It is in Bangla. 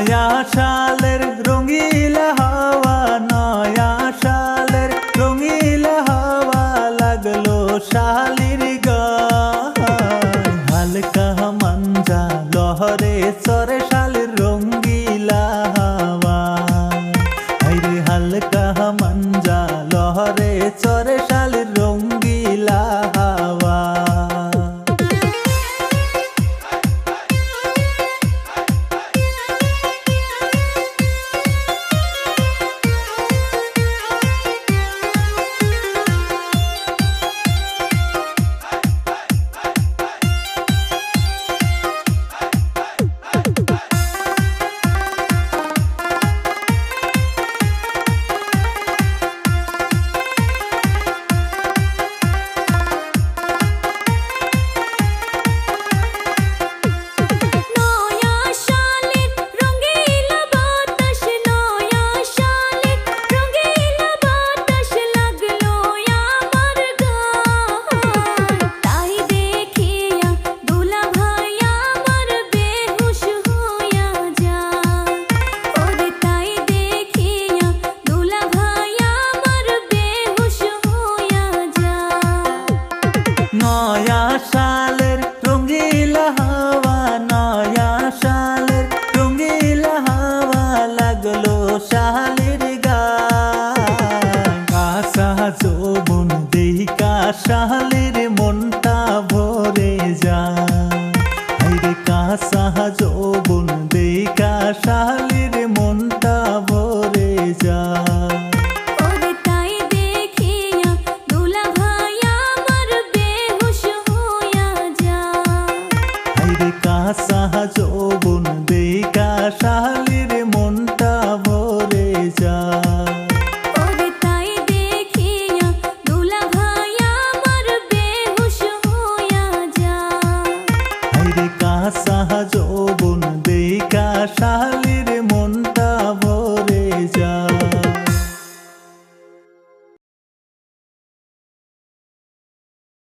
নয়া সালের রঙিলা হাওয়া, নয়া সালের রঙিলা হাওয়া লাগলো শালির গায়ে। হালকা মাঞ্জা লহরে চরে শালির রঙিলা হাওয়া, হায়রে হালকা মাঞ্জা লহরে চরে শালির রঙিলা হাওয়া। নয়া সালের রঙিলা হাওয়া, নয়া সালের রঙিলা হাওয়া লাগলো শালির গায়ে। কাঁচা যৌবন দেইকা শালির মনটা ভরে যায়, হায়রে কাঁচা যৌবন দেইকা শালির মনটা ভরে যায়। কাঁচা যৌবন দেইকা শালির মনটা ভরে যায়। ওরে তাই দেখিয়া দুলা ভাই আমার বেহুশ হইয়া যায়। হায়রে কাঁচা যৌবন দেইকা শালির